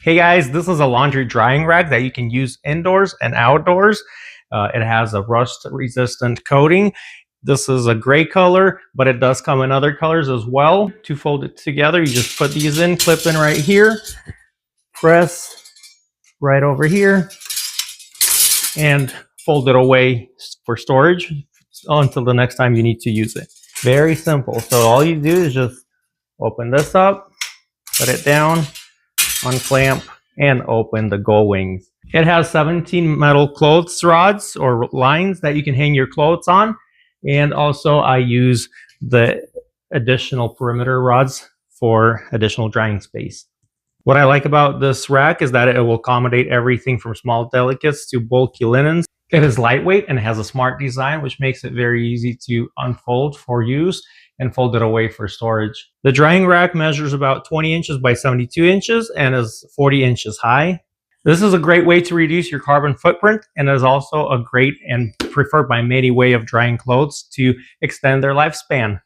Hey guys, this is a laundry drying rack that you can use indoors and outdoors. It has a rust resistant coating. This is a gray color, but it does come in other colors as well. To fold it together, you just put these in, clip in right here, press right over here, and fold it away for storage until the next time you need to use it. Very simple. So all you do is just open this up, put it down, unclamp, and open the Gullwings. It has 17 metal clothes rods or lines that you can hang your clothes on. And also I use the additional perimeter rods for additional drying space. What I like about this rack is that it will accommodate everything from small delicates to bulky linens. It is lightweight and has a smart design, which makes it very easy to unfold for use and fold it away for storage. The drying rack measures about 20 inches by 72 inches and is 40 inches high. This is a great way to reduce your carbon footprint and is also a great and preferred by many way of drying clothes to extend their lifespan.